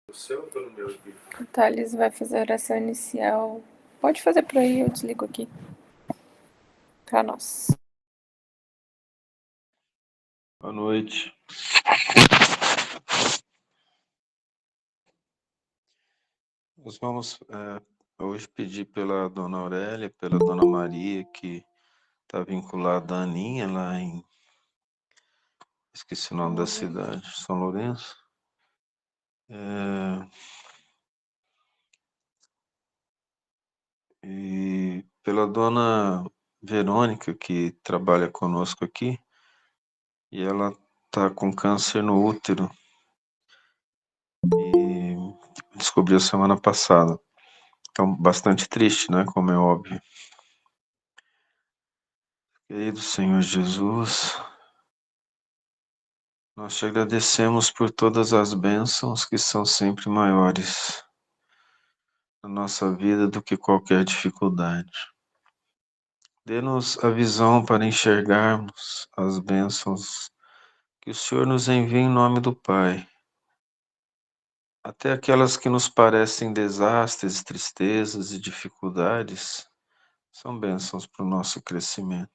O seu ou tô no meu aqui? O Thales vai fazer a oração inicial. Pode fazer por aí, eu desligo aqui. Pra nós. Boa noite. Nós vamos hoje pedir pela Dona Aurélia, pela Dona Maria, que está vinculada à Aninha, lá em... Esqueci o nome da cidade, São Lourenço. E pela Dona Verônica, que trabalha conosco aqui, e ela está com câncer no útero. E descobriu semana passada. Então, bastante triste, né? Como é óbvio. Querido Senhor Jesus, nós te agradecemos por todas as bênçãos que são sempre maiores na nossa vida do que qualquer dificuldade. Dê-nos a visão para enxergarmos as bênçãos que o Senhor nos envia em nome do Pai, até aquelas que nos parecem desastres, tristezas e dificuldades, são bênçãos para o nosso crescimento.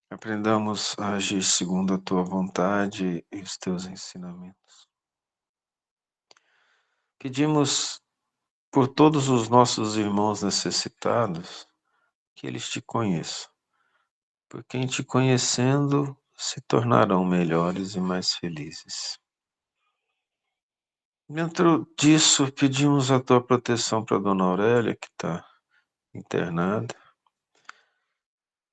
Aprendamos a agir segundo a tua vontade e os teus ensinamentos. Pedimos por todos os nossos irmãos necessitados, que eles te conheçam. Porque em te conhecendo, se tornarão melhores e mais felizes. Dentro disso, pedimos a tua proteção para a Dona Aurélia, que está internada.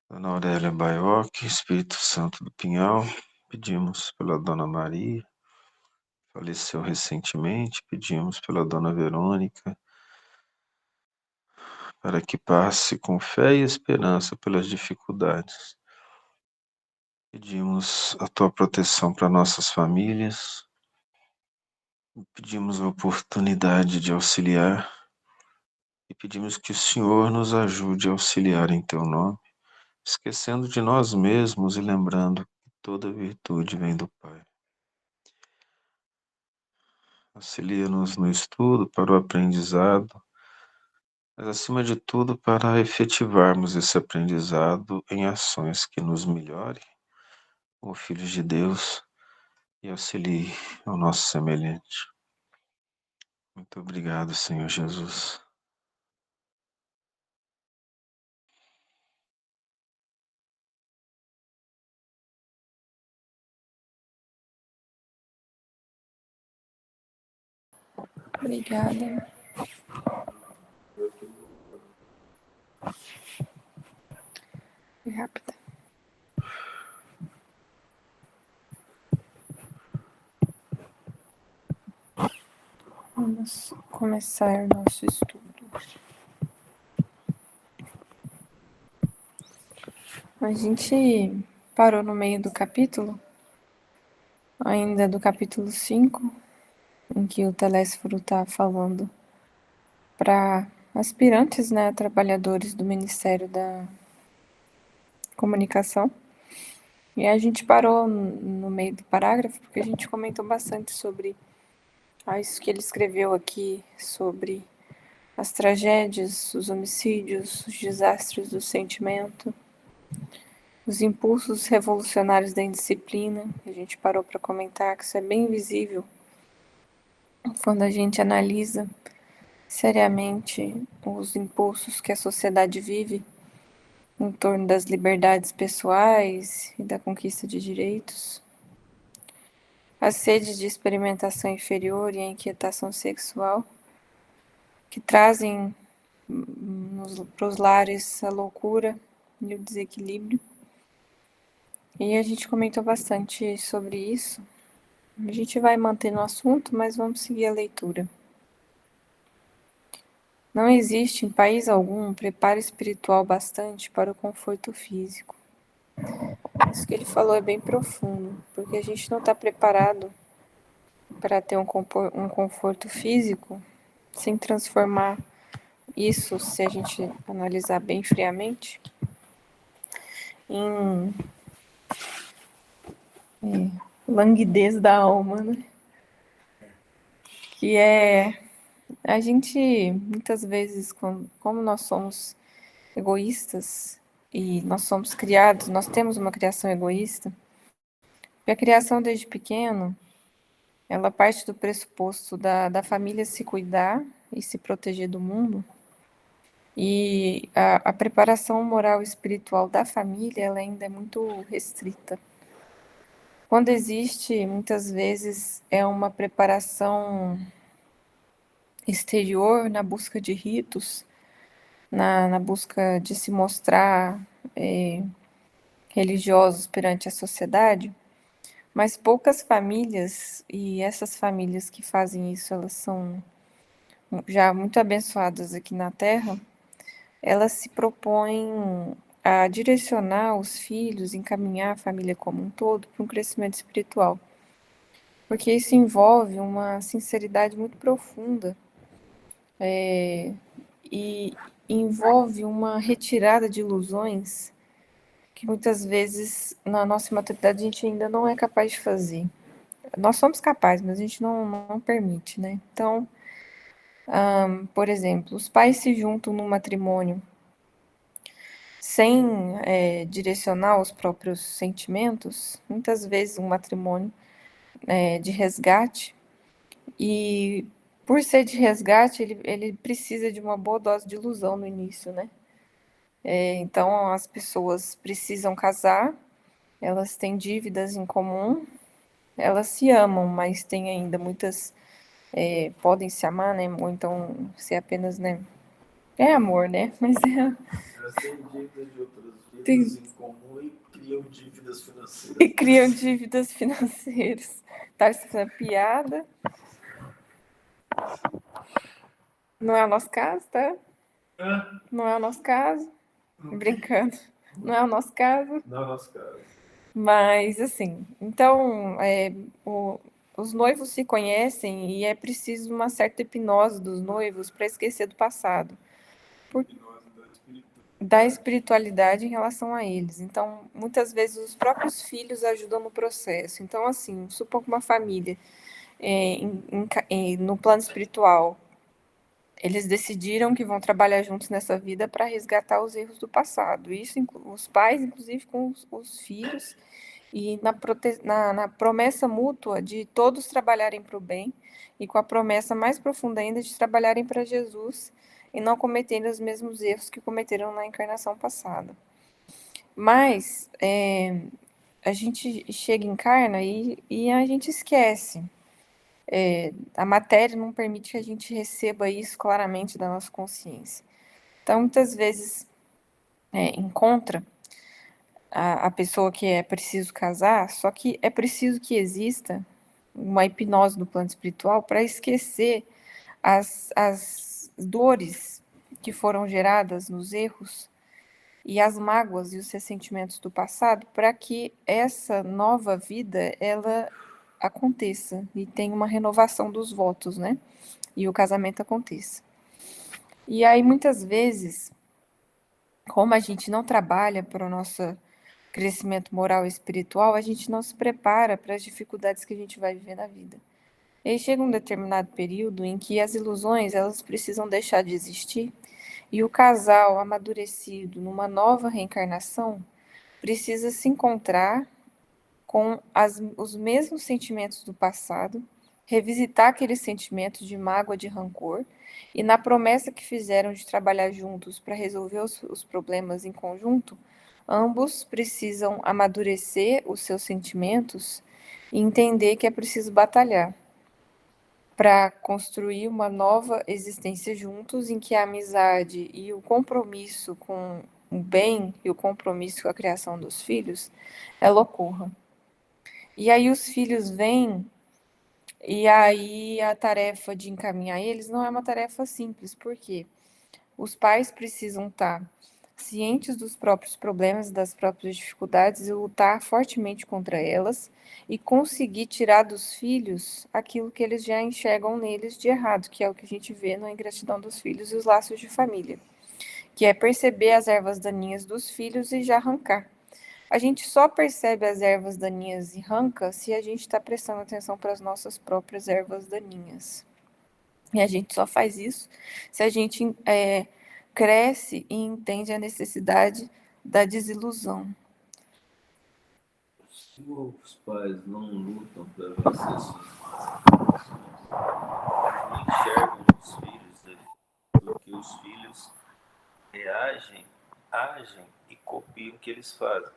Dona Aurélia Baioc, Espírito Santo do Pinhal. Pedimos pela Dona Maria, faleceu recentemente. Pedimos pela Dona Verônica, para que passe com fé e esperança pelas dificuldades. Pedimos a tua proteção para nossas famílias, pedimos a oportunidade de auxiliar e pedimos que o Senhor nos ajude a auxiliar em teu nome, esquecendo de nós mesmos e lembrando que toda virtude vem do Pai. Auxilia-nos no estudo, para o aprendizado, mas acima de tudo para efetivarmos esse aprendizado em ações que nos melhorem como filhos de Deus e auxilie ao nosso semelhante. Muito obrigado, Senhor Jesus. Obrigada. Foi rápida. Vamos começar nosso estudo. A gente parou no meio do capítulo, ainda do capítulo 5, em que o Telésforo está falando para aspirantes, né, trabalhadores do Ministério da Comunicação. E a gente parou no meio do parágrafo, porque a gente comentou bastante sobre isso que ele escreveu aqui, sobre as tragédias, os homicídios, os desastres do sentimento, os impulsos revolucionários da indisciplina. A gente parou para comentar que isso é bem visível quando a gente analisa seriamente os impulsos que a sociedade vive em torno das liberdades pessoais e da conquista de direitos. A sede de experimentação inferior e a inquietação sexual, que trazem para os lares a loucura e o desequilíbrio. E a gente comentou bastante sobre isso. A gente vai manter no assunto, mas vamos seguir a leitura. Não existe em país algum um preparo espiritual bastante para o conforto físico. Isso que ele falou é bem profundo, porque a gente não está preparado para ter um conforto físico sem transformar isso, se a gente analisar bem friamente, em languidez da alma, né? que é a gente, muitas vezes, como nós somos egoístas e nós somos criados, nós temos uma criação egoísta, e a criação desde pequeno, ela parte do pressuposto da família se cuidar e se proteger do mundo, e a preparação moral e espiritual da família, ela ainda é muito restrita. Quando existe, muitas vezes, é uma preparação exterior na busca de ritos, na busca de se mostrar religiosos perante a sociedade, mas poucas famílias, e essas famílias que fazem isso, elas são já muito abençoadas aqui na Terra, elas se propõem a direcionar os filhos, encaminhar a família como um todo para um crescimento espiritual. Porque isso envolve uma sinceridade muito profunda e envolve uma retirada de ilusões que muitas vezes na nossa maturidade a gente ainda não é capaz de fazer. Nós somos capazes, mas a gente não permite, né? Então, por exemplo, os pais se juntam num matrimônio sem direcionar os próprios sentimentos, muitas vezes um matrimônio de resgate, e por ser de resgate, ele precisa de uma boa dose de ilusão no início, né? Então, as pessoas precisam casar, elas têm dívidas em comum, elas se amam, mas tem ainda muitas, podem se amar, né? Ou então ser apenas, né? É amor, né? Mas Elas têm dívidas de outras tem, vidas em comum e criam dívidas financeiras. e criam dívidas financeiras. Tá essa piada. Não é o nosso caso, tá? Não é o nosso caso. Brincando. Não é o nosso caso. Não é o nosso caso. Mas, assim, então, os noivos se conhecem e é preciso uma certa hipnose dos noivos para esquecer do passado, da espiritualidade em relação a eles. Então, muitas vezes os próprios filhos ajudam no processo. Então, assim, supor que uma família, no plano espiritual, eles decidiram que vão trabalhar juntos nessa vida para resgatar os erros do passado. Isso, os pais, inclusive, com os filhos, e na promessa mútua de todos trabalharem para o bem, e com a promessa mais profunda ainda de trabalharem para Jesus e não cometerem os mesmos erros que cometeram na encarnação passada. Mas a gente chega, encarna e a gente esquece. A matéria não permite que a gente receba isso claramente da nossa consciência. Então, muitas vezes, encontra a pessoa que é preciso casar, só que é preciso que exista uma hipnose do plano espiritual para esquecer as dores que foram geradas nos erros e as mágoas e os ressentimentos do passado, para que essa nova vida ela aconteça e tenha uma renovação dos votos, né? E o casamento aconteça. E aí, muitas vezes, como a gente não trabalha para o nosso crescimento moral e espiritual, a gente não se prepara para as dificuldades que a gente vai viver na vida. E aí chega um determinado período em que as ilusões elas precisam deixar de existir e o casal amadurecido numa nova reencarnação precisa se encontrar com os mesmos sentimentos do passado, revisitar aqueles sentimentos de mágoa, de rancor, e na promessa que fizeram de trabalhar juntos para resolver os problemas em conjunto, ambos precisam amadurecer os seus sentimentos e entender que é preciso batalhar para construir uma nova existência juntos, em que a amizade e o compromisso com o bem e o compromisso com a criação dos filhos, ela ocorra. E aí os filhos vêm, e aí a tarefa de encaminhar eles não é uma tarefa simples, porque os pais precisam estar cientes dos próprios problemas, das próprias dificuldades e lutar fortemente contra elas e conseguir tirar dos filhos aquilo que eles já enxergam neles de errado, que é o que a gente vê na ingratidão dos filhos e os laços de família, que é perceber as ervas daninhas dos filhos e já arrancar. A gente só percebe as ervas daninhas e arranca se a gente está prestando atenção para as nossas próprias ervas daninhas. E a gente só faz isso se a gente cresce e entende a necessidade da desilusão. Se os pais não lutam para vencer suas eles não enxergam os filhos, né? Porque os filhos reagem, agem e copiam o que eles fazem.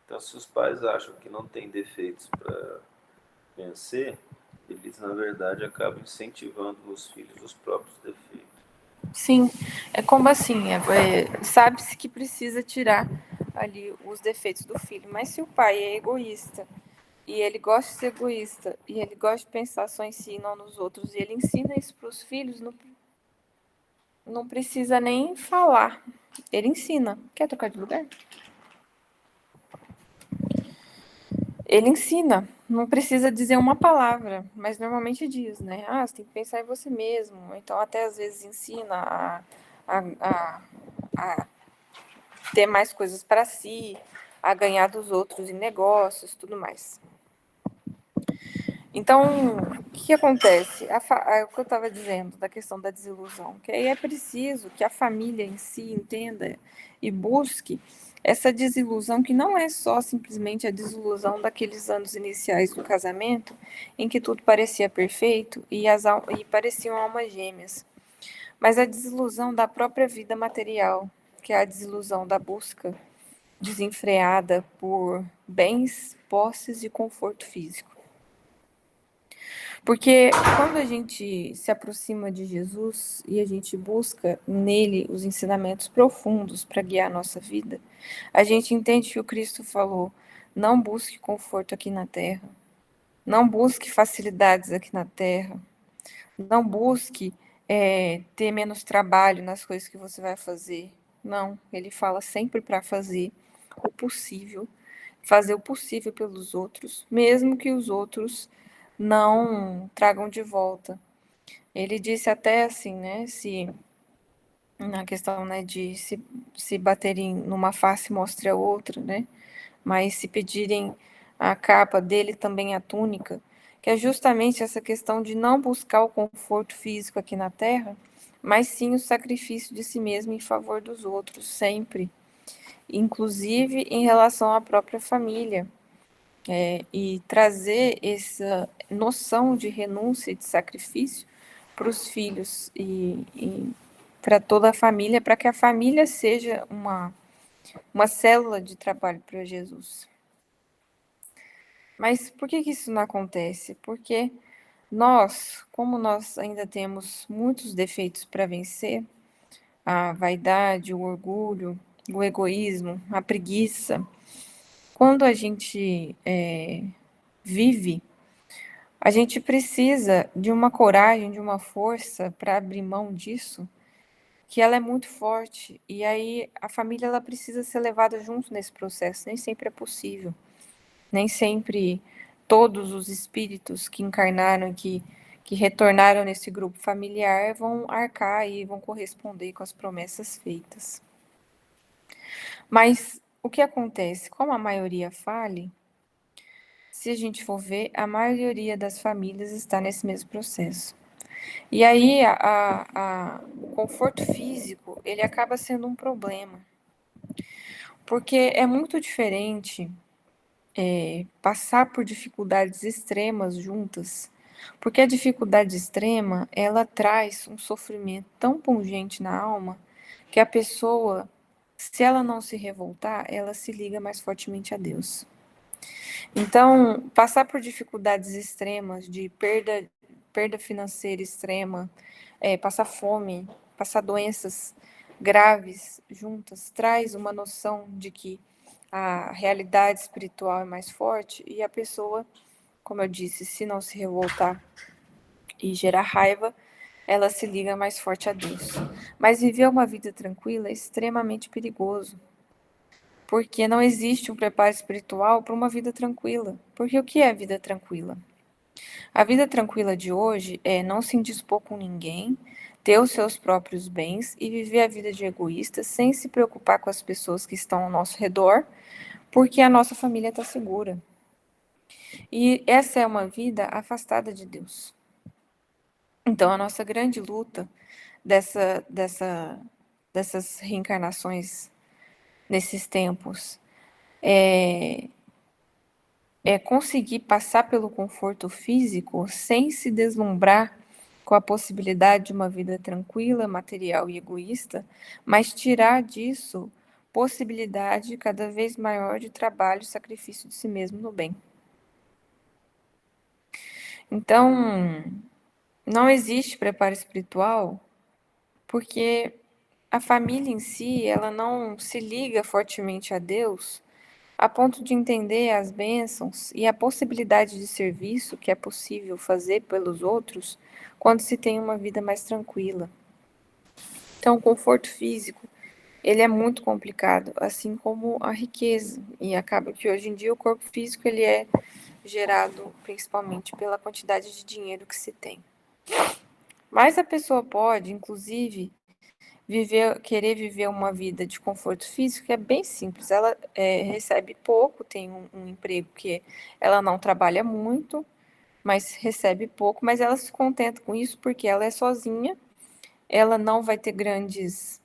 Então, se os pais acham que não tem defeitos para vencer, eles na verdade acabam incentivando os filhos os próprios defeitos. Sim, é como assim, sabe-se que precisa tirar ali os defeitos do filho, mas se o pai é egoísta, e ele gosta de ser egoísta, e ele gosta de pensar só em si e não nos outros, e ele ensina isso para os filhos, não precisa nem falar, ele ensina. Quer trocar de lugar? Ele ensina, não precisa dizer uma palavra, mas normalmente diz, né? Ah, você tem que pensar em você mesmo. Então, até às vezes ensina a ter mais coisas para si, a ganhar dos outros em negócios, tudo mais. Então, o que acontece? O que eu estava dizendo da questão da desilusão, que aí é preciso que a família em si entenda e busque essa desilusão que não é só simplesmente a desilusão daqueles anos iniciais do casamento, em que tudo parecia perfeito e pareciam almas gêmeas, mas a desilusão da própria vida material, que é a desilusão da busca desenfreada por bens, posses e conforto físico. Porque quando a gente se aproxima de Jesus e a gente busca nele os ensinamentos profundos para guiar a nossa vida, a gente entende que o Cristo falou: não busque conforto aqui na terra, não busque facilidades aqui na terra, não busque ter menos trabalho nas coisas que você vai fazer. Não, ele fala sempre para o possível, fazer o possível pelos outros, mesmo que os outros não tragam de volta. Ele disse até assim, né, se na questão, né, de se baterem numa face mostre a outra, né, mas se pedirem a capa dele também a túnica, que é justamente essa questão de não buscar o conforto físico aqui na terra, mas sim o sacrifício de si mesmo em favor dos outros, sempre, inclusive em relação à própria família. E trazer essa noção de renúncia e de sacrifício para os filhos e para toda a família, para que a família seja uma célula de trabalho para Jesus. Mas por que isso não acontece? Porque nós, como nós ainda temos muitos defeitos para vencer, a vaidade, o orgulho, o egoísmo, a preguiça, quando a gente vive, a gente precisa de uma coragem, de uma força para abrir mão disso, que ela é muito forte. E aí a família ela precisa ser levada junto nesse processo. Nem sempre é possível. Nem sempre todos os espíritos que encarnaram, que retornaram nesse grupo familiar, vão arcar e vão corresponder com as promessas feitas. Mas o que acontece? Como a maioria fale, se a gente for ver, a maioria das famílias está nesse mesmo processo. E aí o conforto físico, ele acaba sendo um problema, porque é muito diferente passar por dificuldades extremas juntas, porque a dificuldade extrema, ela traz um sofrimento tão pungente na alma, que a pessoa, se ela não se revoltar, ela se liga mais fortemente a Deus. Então, passar por dificuldades extremas, de perda financeira extrema, passar fome, passar doenças graves juntas, traz uma noção de que a realidade espiritual é mais forte e a pessoa, como eu disse, se não se revoltar e gerar raiva, ela se liga mais forte a Deus. Mas viver uma vida tranquila é extremamente perigoso, porque não existe um preparo espiritual para uma vida tranquila. Porque o que é vida tranquila? A vida tranquila de hoje é não se indispor com ninguém, ter os seus próprios bens e viver a vida de egoísta sem se preocupar com as pessoas que estão ao nosso redor, porque a nossa família está segura. E essa é uma vida afastada de Deus. Então, a nossa grande luta dessas reencarnações nesses tempos é conseguir passar pelo conforto físico sem se deslumbrar com a possibilidade de uma vida tranquila, material e egoísta, mas tirar disso possibilidade cada vez maior de trabalho e sacrifício de si mesmo no bem. Então, não existe preparo espiritual porque a família em si, ela não se liga fortemente a Deus a ponto de entender as bênçãos e a possibilidade de serviço que é possível fazer pelos outros quando se tem uma vida mais tranquila. Então, o conforto físico, ele é muito complicado, assim como a riqueza. E acaba que hoje em dia o corpo físico ele é gerado principalmente pela quantidade de dinheiro que se tem. Mas a pessoa pode, inclusive, querer viver uma vida de conforto físico que é bem simples. Ela recebe pouco, tem um emprego que ela não trabalha muito, mas recebe pouco, mas ela se contenta com isso porque ela é sozinha, ela não vai ter grandes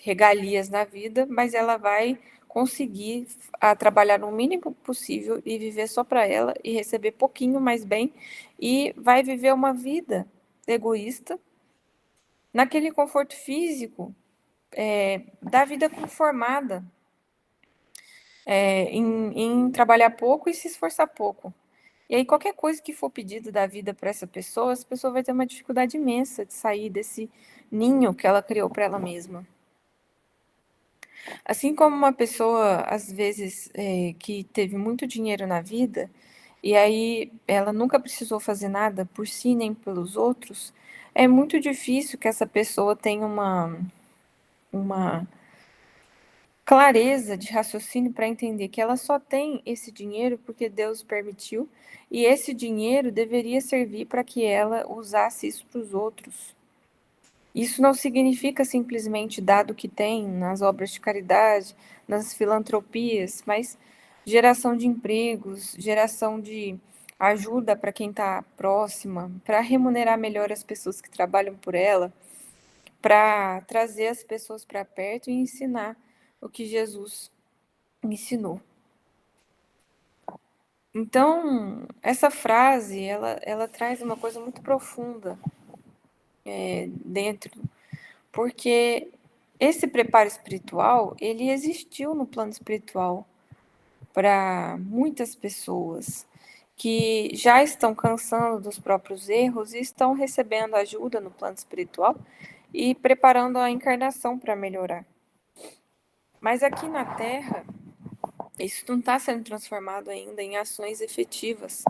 regalias na vida, mas ela vai conseguir trabalhar no mínimo possível e viver só para ela e receber pouquinho mais bem e vai viver uma vida egoísta naquele conforto físico da vida conformada em trabalhar pouco e se esforçar pouco. E aí, qualquer coisa que for pedido da vida para essa pessoa vai ter uma dificuldade imensa de sair desse ninho que ela criou para ela mesma. Assim como uma pessoa, às vezes, que teve muito dinheiro na vida, e aí ela nunca precisou fazer nada por si nem pelos outros, é muito difícil que essa pessoa tenha uma clareza de raciocínio para entender que ela só tem esse dinheiro porque Deus permitiu, e esse dinheiro deveria servir para que ela usasse isso para os outros. Isso não significa simplesmente dar do que tem nas obras de caridade, nas filantropias, mas geração de empregos, geração de ajuda para quem está próxima, para remunerar melhor as pessoas que trabalham por ela, para trazer as pessoas para perto e ensinar o que Jesus ensinou. Então, essa frase, ela traz uma coisa muito profunda dentro, porque esse preparo espiritual, ele existiu no plano espiritual para muitas pessoas que já estão cansando dos próprios erros e estão recebendo ajuda no plano espiritual e preparando a encarnação para melhorar. Mas aqui na Terra, isso não está sendo transformado ainda em ações efetivas.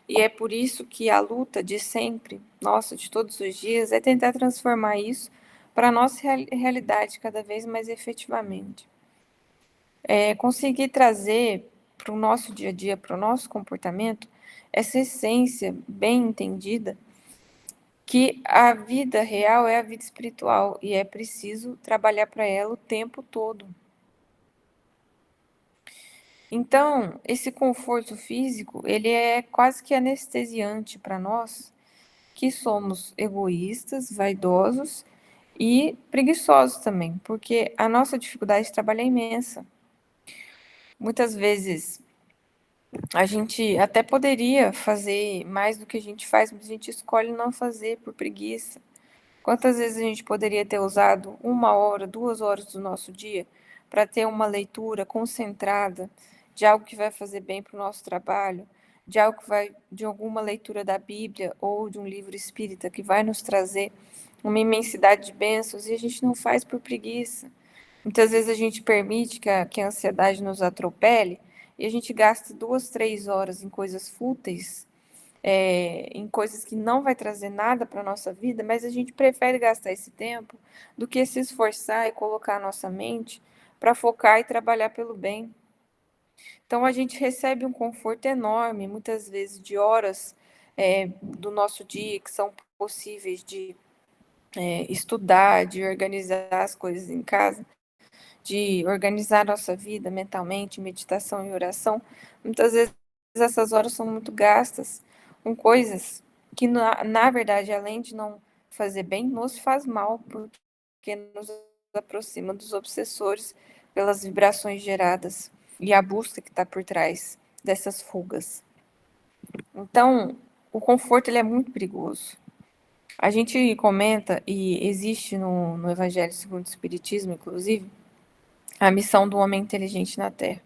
E é por isso que a luta de sempre, nossa, de todos os dias, é tentar transformar isso para a nossa realidade cada vez mais efetivamente. Conseguir trazer para o nosso dia a dia, para o nosso comportamento, essa essência bem entendida, que a vida real é a vida espiritual e é preciso trabalhar para ela o tempo todo. Então, esse conforto físico, ele é quase que anestesiante para nós, que somos egoístas, vaidosos e preguiçosos também, porque a nossa dificuldade de trabalho é imensa. Muitas vezes a gente até poderia fazer mais do que a gente faz, mas a gente escolhe não fazer por preguiça. Quantas vezes a gente poderia ter usado 1 hora, 2 horas do nosso dia para ter uma leitura concentrada de algo que vai fazer bem para o nosso trabalho, de algo que vai, de alguma leitura da Bíblia ou de um livro espírita que vai nos trazer uma imensidade de bênçãos e a gente não faz por preguiça. Muitas vezes a gente permite que a ansiedade nos atropele e a gente gasta 2, 3 horas em coisas fúteis, em coisas que não vai trazer nada para a nossa vida, mas a gente prefere gastar esse tempo do que se esforçar e colocar a nossa mente para focar e trabalhar pelo bem. Então a gente recebe um conforto enorme, muitas vezes de horas do nosso dia que são possíveis de estudar, de organizar as coisas em casa, de organizar nossa vida mentalmente, meditação e oração. Muitas vezes essas horas são muito gastas com coisas que na verdade, além de não fazer bem, nos faz mal, porque nos aproxima dos obsessores pelas vibrações geradas e a busca que está por trás dessas fugas. Então, o conforto ele é muito perigoso. A gente comenta, e existe no Evangelho segundo o Espiritismo, inclusive, a missão do homem inteligente na Terra.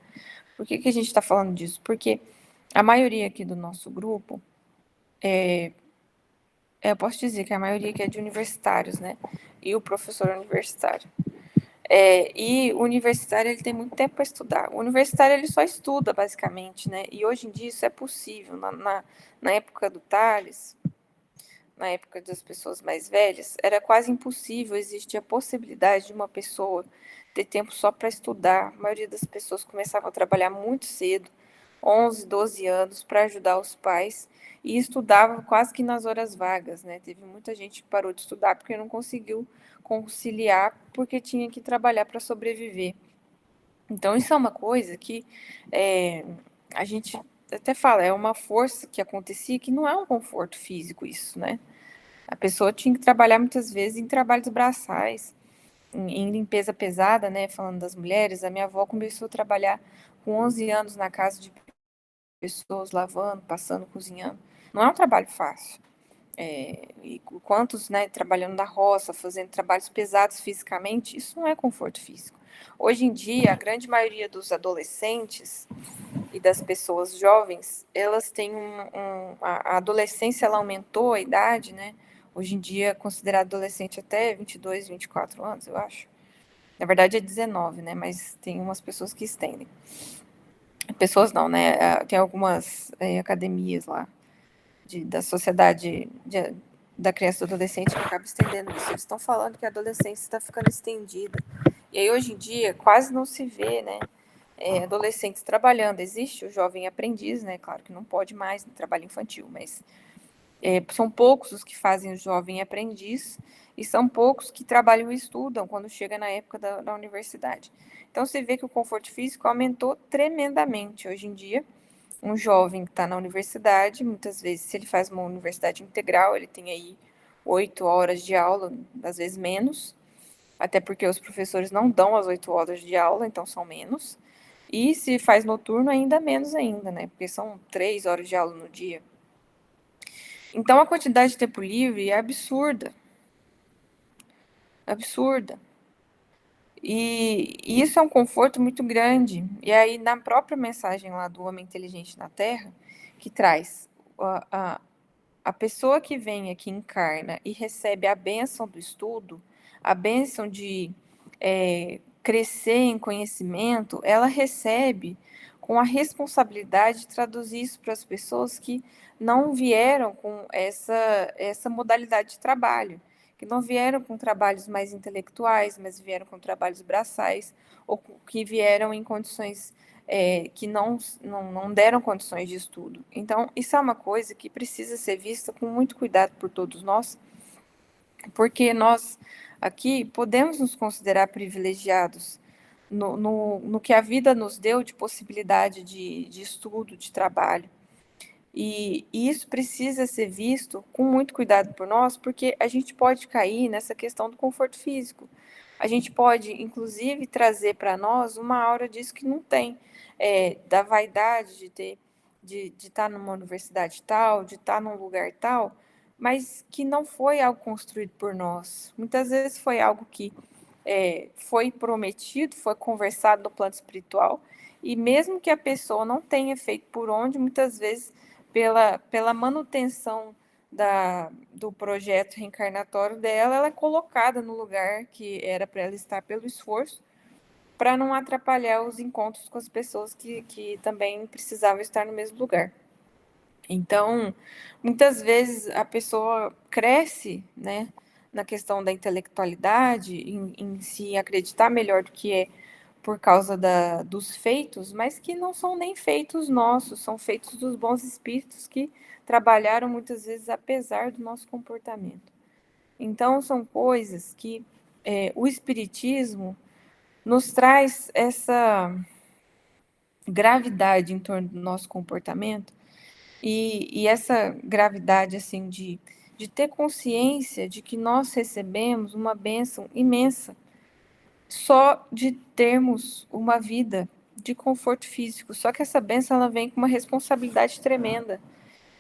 Por que a gente está falando disso? Porque a maioria aqui do nosso grupo, eu posso dizer que a maioria aqui é de universitários, né? E o professor universitário. E o universitário ele tem muito tempo para estudar. O universitário ele só estuda, basicamente, né? E hoje em dia isso é possível. Na época do Tales, na época das pessoas mais velhas, era quase impossível existir a possibilidade de uma pessoa ter tempo só para estudar. A maioria das pessoas começava a trabalhar muito cedo, 11, 12 anos, para ajudar os pais, e estudava quase que nas horas vagas, né? Teve muita gente que parou de estudar porque não conseguiu conciliar, porque tinha que trabalhar para sobreviver. Então, isso é uma coisa que a gente até fala, é uma força que acontecia que não é um conforto físico isso, né? A pessoa tinha que trabalhar muitas vezes em trabalhos braçais, em limpeza pesada, né? Falando das mulheres, a minha avó começou a trabalhar com 11 anos na casa de pessoas, lavando, passando, cozinhando. Não é um trabalho fácil. E quantos, né, trabalhando na roça, fazendo trabalhos pesados fisicamente, isso não é conforto físico. Hoje em dia, a grande maioria dos adolescentes e das pessoas jovens, elas têm a adolescência ela aumentou a idade, né? Hoje em dia, é considerado adolescente até 22, 24 anos, eu acho. Na verdade é 19, né? Mas tem umas pessoas que estendem. Pessoas não, né? Tem algumas academias lá da sociedade da criança e do adolescente que acaba estendendo isso. Eles estão falando que a adolescência está ficando estendida. E aí, hoje em dia, quase não se vê, né? Adolescentes trabalhando. Existe o jovem aprendiz, né? Claro que não pode mais no trabalho infantil, mas são poucos os que fazem o jovem aprendiz e são poucos que trabalham e estudam quando chega na época da universidade. Então, você vê que o conforto físico aumentou tremendamente hoje em dia. Um jovem que está na universidade, muitas vezes, se ele faz uma universidade integral, ele tem aí 8 horas de aula, às vezes menos, até porque os professores não dão as 8 horas de aula, então são menos. E se faz noturno, ainda menos ainda, né? Porque são 3 horas de aula no dia. Então a quantidade de tempo livre é absurda. Absurda. E isso é um conforto muito grande. E aí, na própria mensagem lá do Homem Inteligente na Terra, que traz a pessoa que vem aqui, encarna e recebe a bênção do estudo, a bênção de crescer em conhecimento, ela recebe com a responsabilidade de traduzir isso para as pessoas que não vieram com essa modalidade de trabalho, que não vieram com trabalhos mais intelectuais, mas vieram com trabalhos braçais, ou que vieram em condições que não deram condições de estudo. Então, isso é uma coisa que precisa ser vista com muito cuidado por todos nós, porque nós aqui podemos nos considerar privilegiados no que a vida nos deu de possibilidade de estudo, de trabalho. E isso precisa ser visto com muito cuidado por nós, porque a gente pode cair nessa questão do conforto físico. A gente pode, inclusive, trazer para nós uma aura disso que não tem, da vaidade de estar numa universidade tal, de estar num lugar tal, mas que não foi algo construído por nós. Muitas vezes foi algo que foi prometido, foi conversado no plano espiritual, e mesmo que a pessoa não tenha feito por onde, muitas vezes pela manutenção do projeto reencarnatório dela, ela é colocada no lugar que era para ela estar pelo esforço, para não atrapalhar os encontros com as pessoas que também precisavam estar no mesmo lugar. Então, muitas vezes a pessoa cresce, né, na questão da intelectualidade, em se acreditar melhor do que é por causa dos feitos, mas que não são nem feitos nossos, são feitos dos bons espíritos que trabalharam muitas vezes apesar do nosso comportamento. Então, são coisas que o espiritismo nos traz essa gravidade em torno do nosso comportamento, E essa gravidade, assim, de ter consciência de que nós recebemos uma bênção imensa só de termos uma vida de conforto físico. Só que essa bênção, ela vem com uma responsabilidade tremenda,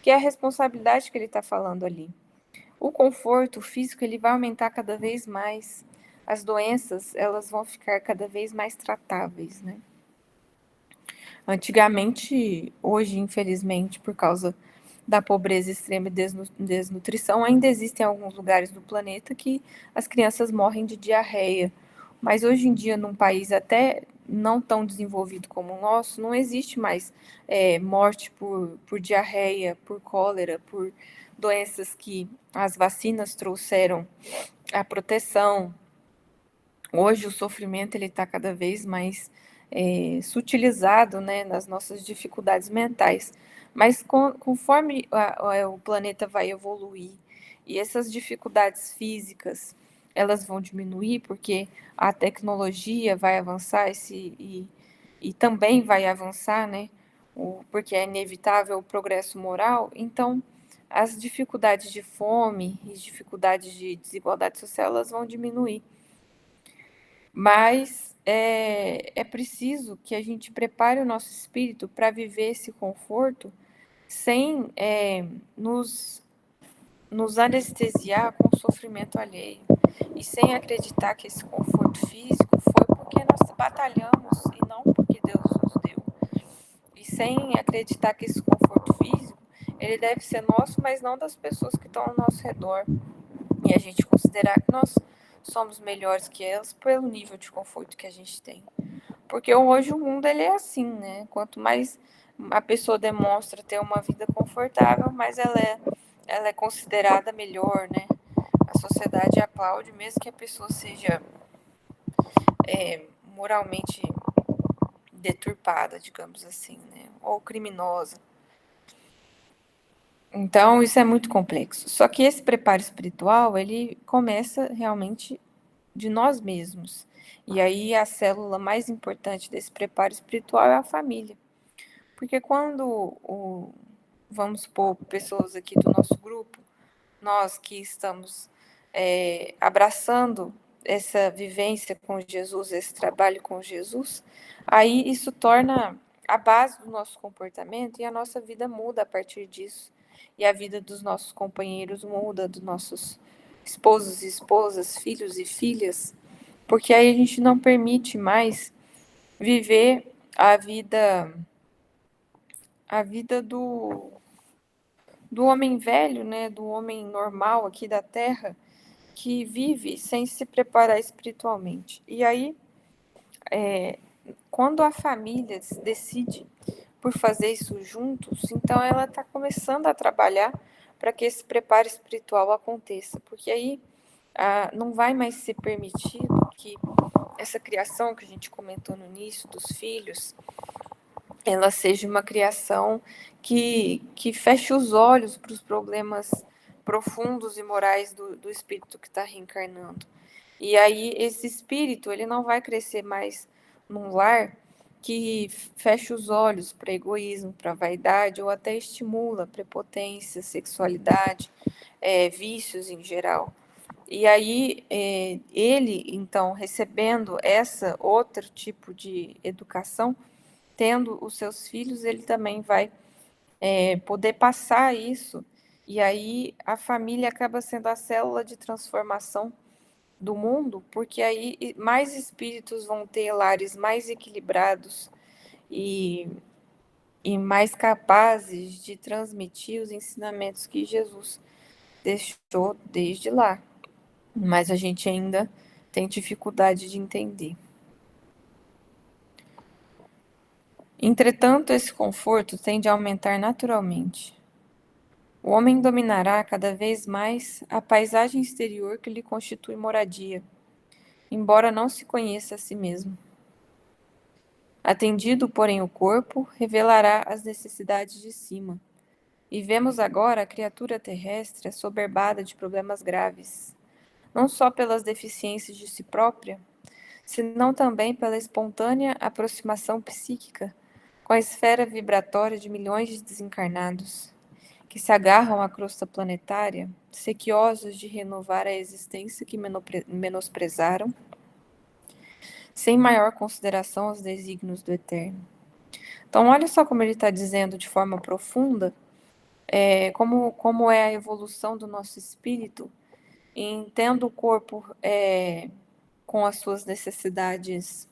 que é a responsabilidade que ele está falando ali. O conforto físico, ele vai aumentar cada vez mais. As doenças, elas vão ficar cada vez mais tratáveis, né? Antigamente, hoje, infelizmente, por causa da pobreza extrema e desnutrição, ainda existem alguns lugares do planeta que as crianças morrem de diarreia. Mas hoje em dia, num país até não tão desenvolvido como o nosso, não existe mais morte por diarreia, por cólera, por doenças que as vacinas trouxeram a proteção. Hoje o sofrimento ele está cada vez mais sutilizado, né, nas nossas dificuldades mentais. Mas conforme o planeta vai evoluir e essas dificuldades físicas elas vão diminuir, porque a tecnologia vai avançar e também vai avançar, né, porque é inevitável o progresso moral, então as dificuldades de fome e dificuldades de desigualdade social elas vão diminuir. Mas é preciso que a gente prepare o nosso espírito para viver esse conforto sem nos anestesiar com o sofrimento alheio e sem acreditar que esse conforto físico foi porque nós batalhamos e não porque Deus nos deu. E sem acreditar que esse conforto físico ele deve ser nosso, mas não das pessoas que estão ao nosso redor. E a gente considerar que nós somos melhores que elas pelo nível de conforto que a gente tem. Porque hoje o mundo ele é assim, né? Quanto mais a pessoa demonstra ter uma vida confortável, mais ela é considerada melhor, né? A sociedade aplaude, mesmo que a pessoa seja moralmente deturpada, digamos assim, né? Ou criminosa. Então, isso é muito complexo. Só que esse preparo espiritual, ele começa realmente de nós mesmos. E aí a célula mais importante desse preparo espiritual é a família. Porque quando, vamos supor, pessoas aqui do nosso grupo, nós que estamos abraçando essa vivência com Jesus, esse trabalho com Jesus, aí isso torna a base do nosso comportamento e a nossa vida muda a partir disso. E a vida dos nossos companheiros muda, dos nossos esposos e esposas, filhos e filhas, porque aí a gente não permite mais viver a vida do homem velho, né, do homem normal aqui da Terra, que vive sem se preparar espiritualmente. E aí, quando a família decide por fazer isso juntos, então ela está começando a trabalhar para que esse preparo espiritual aconteça, porque aí não vai mais ser permitido que essa criação que a gente comentou no início dos filhos, ela seja uma criação que feche os olhos para os problemas profundos e morais do espírito que está reencarnando. E aí esse espírito ele não vai crescer mais num lar que fecha os olhos para egoísmo, para vaidade, ou até estimula prepotência, sexualidade, vícios em geral. E aí ele, então, recebendo essa outro tipo de educação, tendo os seus filhos, ele também vai poder passar isso. E aí a família acaba sendo a célula de transformação do mundo, porque aí mais espíritos vão ter lares mais equilibrados e mais capazes de transmitir os ensinamentos que Jesus deixou desde lá. Mas a gente ainda tem dificuldade de entender. Entretanto, esse conforto tende a aumentar naturalmente. O homem dominará cada vez mais a paisagem exterior que lhe constitui moradia, embora não se conheça a si mesmo. Atendido, porém, o corpo, revelará as necessidades de cima. E vemos agora a criatura terrestre assoberbada de problemas graves, não só pelas deficiências de si própria, senão também pela espontânea aproximação psíquica com a esfera vibratória de milhões de desencarnados que se agarram à crosta planetária, sequiosos de renovar a existência que menosprezaram, sem maior consideração aos desígnios do Eterno. Então, olha só como ele está dizendo de forma profunda como é a evolução do nosso espírito, em tendo o corpo com as suas necessidades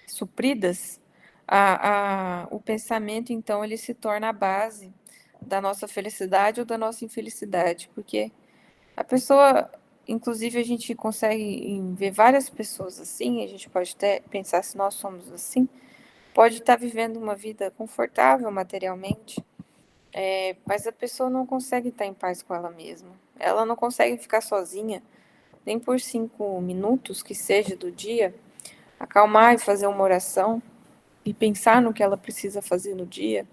supridas, o pensamento, então, ele se torna a base da nossa felicidade ou da nossa infelicidade, porque a pessoa, inclusive, a gente consegue ver várias pessoas assim, a gente pode até pensar se nós somos assim, pode estar vivendo uma vida confortável materialmente, mas a pessoa não consegue estar em paz com ela mesma. Ela não consegue ficar sozinha, nem por 5 minutos que seja do dia, acalmar e fazer uma oração e pensar no que ela precisa fazer no dia,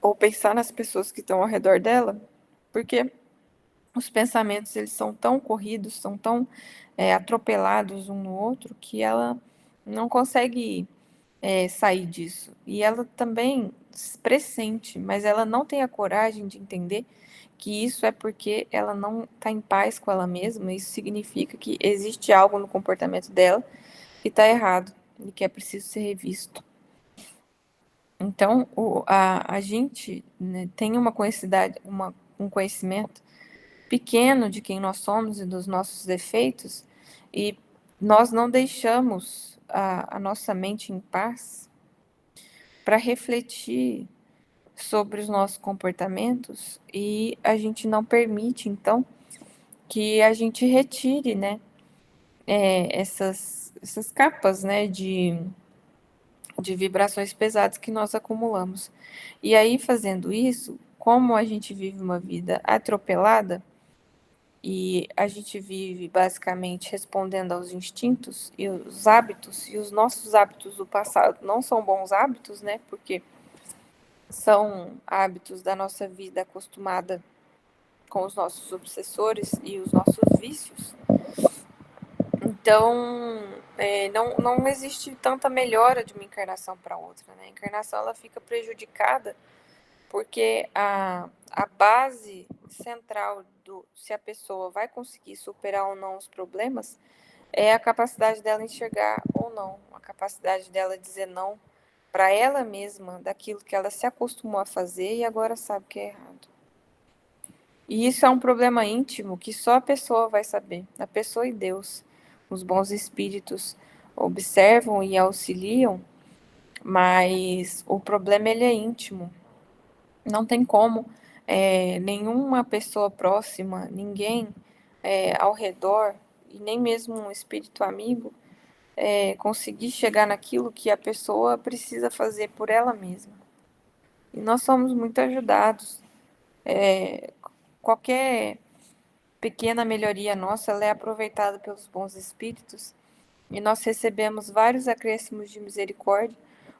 ou pensar nas pessoas que estão ao redor dela, porque os pensamentos eles são tão corridos, são tão atropelados um no outro, que ela não consegue sair disso. E ela também pressente, mas ela não tem a coragem de entender que isso é porque ela não está em paz com ela mesma. Isso significa que existe algo no comportamento dela que está errado e que é preciso ser revisto. Então, a gente, né, tem um conhecimento pequeno de quem nós somos e dos nossos defeitos, e nós não deixamos a nossa mente em paz para refletir sobre os nossos comportamentos, e a gente não permite, então, que a gente retire, né, essas capas, né, de vibrações pesadas que nós acumulamos. E aí, fazendo isso, como a gente vive uma vida atropelada, e a gente vive basicamente respondendo aos instintos e os hábitos, e os nossos hábitos do passado não são bons hábitos, né? Porque são hábitos da nossa vida acostumada com os nossos obsessores e os nossos vícios. Então, não existe tanta melhora de uma encarnação para outra, né? A encarnação ela fica prejudicada porque a base central do se a pessoa vai conseguir superar ou não os problemas é a capacidade dela enxergar ou não, a capacidade dela dizer não para ela mesma daquilo que ela se acostumou a fazer e agora sabe que é errado. E isso é um problema íntimo que só a pessoa vai saber, a pessoa e Deus. Os bons espíritos observam e auxiliam, mas o problema ele é íntimo. Não tem como nenhuma pessoa próxima, ninguém ao redor, e nem mesmo um espírito amigo, conseguir chegar naquilo que a pessoa precisa fazer por ela mesma. E nós somos muito ajudados. Qualquer pequena melhoria nossa, ela é aproveitada pelos bons espíritos, e nós recebemos vários acréscimos de misericórdia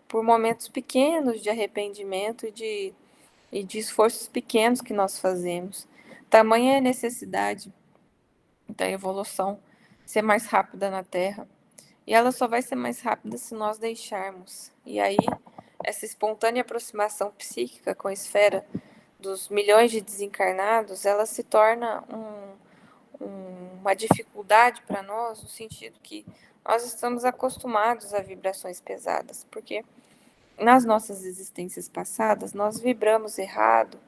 por momentos pequenos de arrependimento e de esforços pequenos que nós fazemos. Tamanha é a necessidade da evolução ser mais rápida na Terra. E ela só vai ser mais rápida se nós deixarmos. E aí, essa espontânea aproximação psíquica com a esfera dos milhões de desencarnados, ela se torna uma dificuldade para nós, no sentido que nós estamos acostumados a vibrações pesadas, porque nas nossas existências passadas, nós vibramos errado,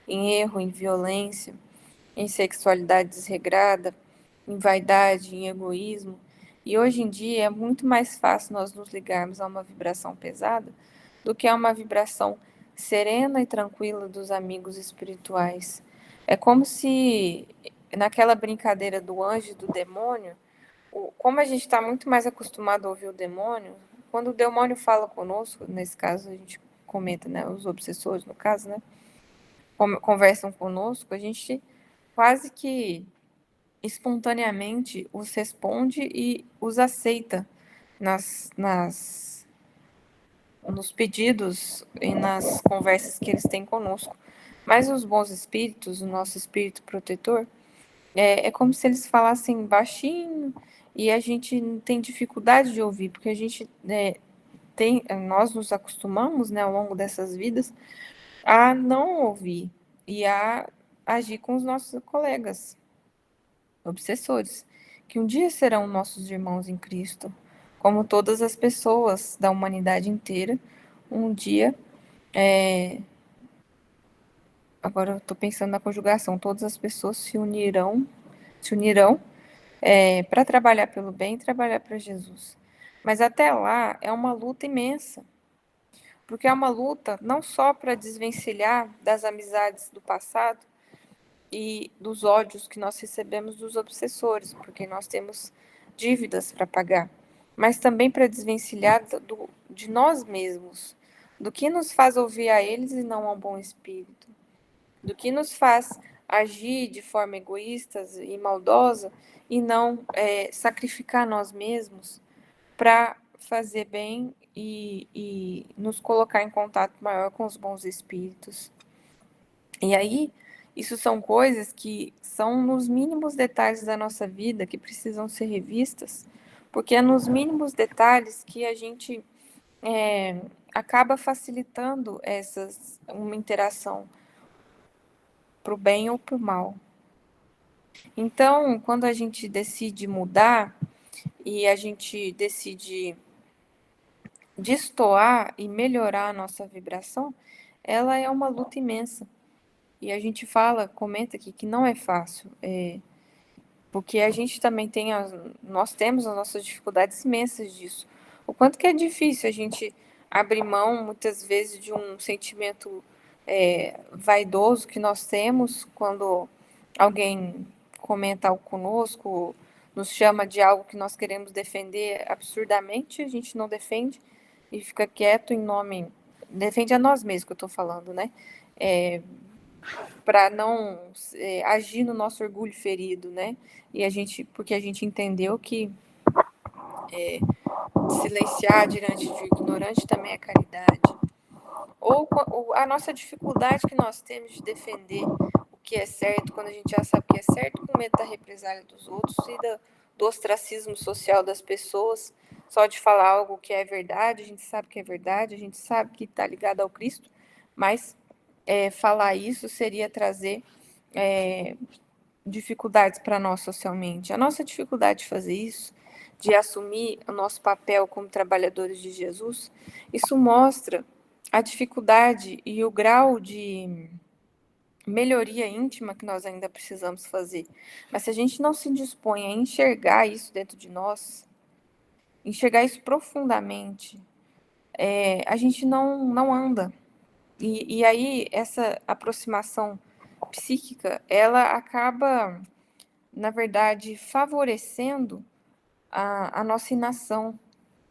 em erro, em violência, em sexualidade desregrada, em vaidade, em egoísmo. E hoje em dia é muito mais fácil nós nos ligarmos a uma vibração pesada do que a uma vibração serena e tranquila dos amigos espirituais. É como se naquela brincadeira do anjo e do demônio, como a gente está muito mais acostumado a ouvir o demônio, quando o demônio fala conosco, nesse caso a gente comenta, né, os obsessores no caso, né, conversam conosco, a gente quase que espontaneamente os responde e os aceita nos pedidos e nas conversas que eles têm conosco. Mas os bons espíritos, o nosso espírito protetor, é como se eles falassem baixinho e a gente tem dificuldade de ouvir, porque a gente nós nos acostumamos, né, ao longo dessas vidas, a não ouvir e a agir com os nossos colegas obsessores, que um dia serão nossos irmãos em Cristo, como todas as pessoas da humanidade inteira, um dia, agora eu estou pensando na conjugação, todas as pessoas se unirão para trabalhar pelo bem e trabalhar para Jesus. Mas até lá é uma luta imensa, porque é uma luta não só para desvencilhar das amizades do passado e dos ódios que nós recebemos dos obsessores, porque nós temos dívidas para pagar, mas também para desvencilhar de nós mesmos, do que nos faz ouvir a eles e não ao bom espírito, do que nos faz agir de forma egoísta e maldosa e não sacrificar nós mesmos para fazer bem e nos colocar em contato maior com os bons espíritos. E aí, isso são coisas que são nos mínimos detalhes da nossa vida que precisam ser revistas, porque é nos mínimos detalhes que a gente acaba facilitando uma interação para o bem ou para o mal. Então, quando a gente decide mudar e a gente decide destoar e melhorar a nossa vibração, ela é uma luta imensa. E a gente comenta aqui que não é fácil, porque a gente também nós temos as nossas dificuldades imensas disso. O quanto que é difícil a gente abrir mão, muitas vezes, de um sentimento vaidoso que nós temos quando alguém comenta algo conosco, nos chama de algo que nós queremos defender absurdamente, a gente não defende e fica quieto em nome. Defende a nós mesmos, que eu estou falando, né? Para não agir no nosso orgulho ferido, né? Porque a gente entendeu que silenciar diante de ignorante também é caridade. Ou a nossa dificuldade que nós temos de defender o que é certo, quando a gente já sabe que é certo, com medo da represália dos outros e do ostracismo social das pessoas, só de falar algo que é verdade, a gente sabe que é verdade, a gente sabe que está ligado ao Cristo, mas falar isso seria trazer dificuldades para nós socialmente. A nossa dificuldade de fazer isso, de assumir o nosso papel como trabalhadores de Jesus, isso mostra a dificuldade e o grau de melhoria íntima que nós ainda precisamos fazer. Mas se a gente não se dispõe a enxergar isso dentro de nós, enxergar isso profundamente, a gente não anda. E aí, essa aproximação psíquica, ela acaba, na verdade, favorecendo a nossa inação,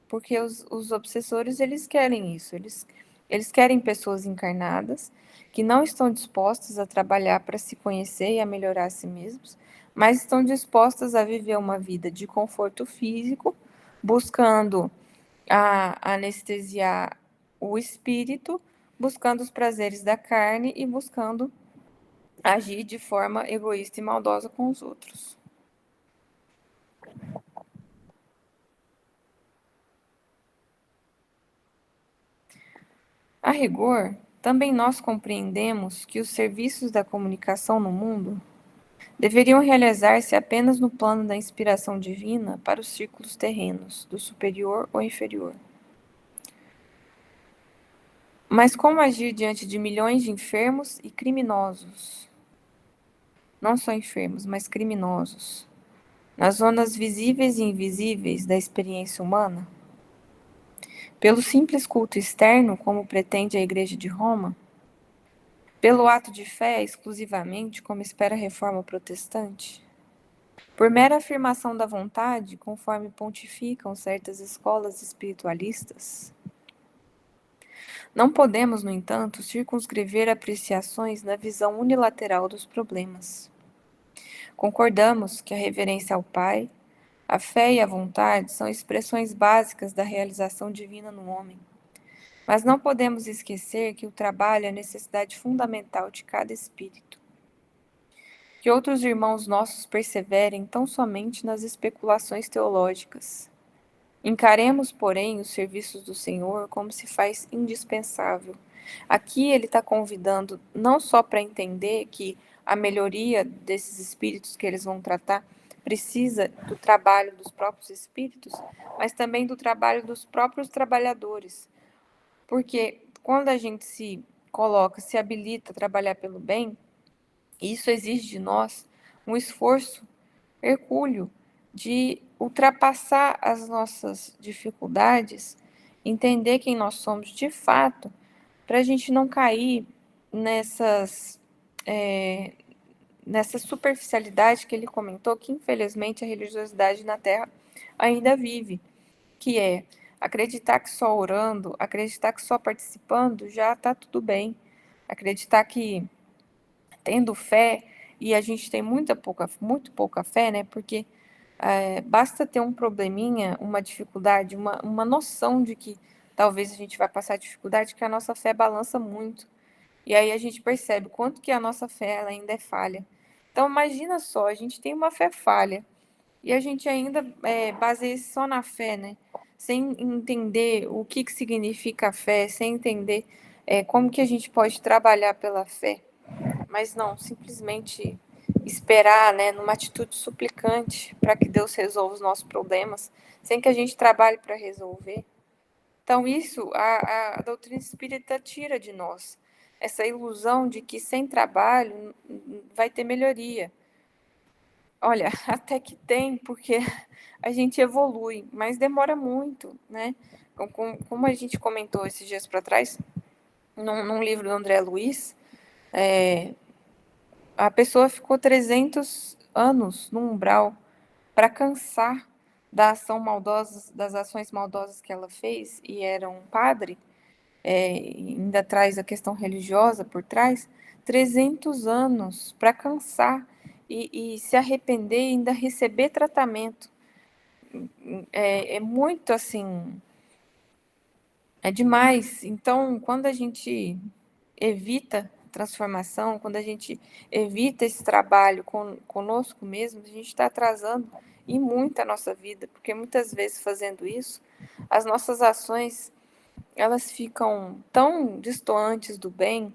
porque os obsessores, eles querem isso, eles querem pessoas encarnadas que não estão dispostas a trabalhar para se conhecer e a melhorar a si mesmos, mas estão dispostas a viver uma vida de conforto físico, buscando anestesiar o espírito, buscando os prazeres da carne e buscando agir de forma egoísta e maldosa com os outros. A rigor, também nós compreendemos que os serviços da comunicação no mundo deveriam realizar-se apenas no plano da inspiração divina para os círculos terrenos, do superior ou inferior. Mas como agir diante de milhões de enfermos e criminosos? Não só enfermos, mas criminosos. Nas zonas visíveis e invisíveis da experiência humana? Pelo simples culto externo, como pretende a Igreja de Roma? Pelo ato de fé exclusivamente, como espera a reforma protestante? Por mera afirmação da vontade, conforme pontificam certas escolas espiritualistas? Não podemos, no entanto, circunscrever apreciações na visão unilateral dos problemas. Concordamos que a reverência ao Pai, a fé e a vontade são expressões básicas da realização divina no homem. Mas não podemos esquecer que o trabalho é a necessidade fundamental de cada espírito. Que outros irmãos nossos perseverem tão somente nas especulações teológicas. Encaremos, porém, os serviços do Senhor como se faz indispensável. Aqui ele está convidando não só para entender que a melhoria desses espíritos que eles vão tratar precisa do trabalho dos próprios espíritos, mas também do trabalho dos próprios trabalhadores. Porque quando a gente se coloca, se habilita a trabalhar pelo bem, isso exige de nós um esforço hercúleo de ultrapassar as nossas dificuldades, entender quem nós somos de fato, para a gente não cair nessa superficialidade que ele comentou, que infelizmente a religiosidade na Terra ainda vive, que é acreditar que só orando, acreditar que só participando já está tudo bem, acreditar que tendo fé, e a gente tem muito pouca fé, né? Porque basta ter um probleminha, uma dificuldade, uma noção de que talvez a gente vai passar dificuldade, que a nossa fé balança muito. E aí a gente percebe o quanto que a nossa fé ela ainda é falha. Então imagina só, a gente tem uma fé falha e a gente ainda baseia só na fé, né? Sem entender o que significa a fé, sem entender como que a gente pode trabalhar pela fé. Mas não, simplesmente esperar, né, numa atitude suplicante para que Deus resolva os nossos problemas, sem que a gente trabalhe para resolver. Então, isso a doutrina espírita tira de nós, essa ilusão de que sem trabalho vai ter melhoria. Olha, até que tem, porque a gente evolui, mas demora muito, né? Como a gente comentou esses dias para trás, num livro do André Luiz, a pessoa ficou 300 anos no umbral para cansar da ação maldosa, das ações maldosas que ela fez, e era um padre, ainda traz a questão religiosa por trás, 300 anos para cansar e se arrepender e ainda receber tratamento. É muito assim, é demais. Então, quando a gente evita transformação, quando a gente evita esse trabalho conosco mesmo, a gente está atrasando e muito a nossa vida, porque muitas vezes fazendo isso, as nossas ações elas ficam tão distantes do bem,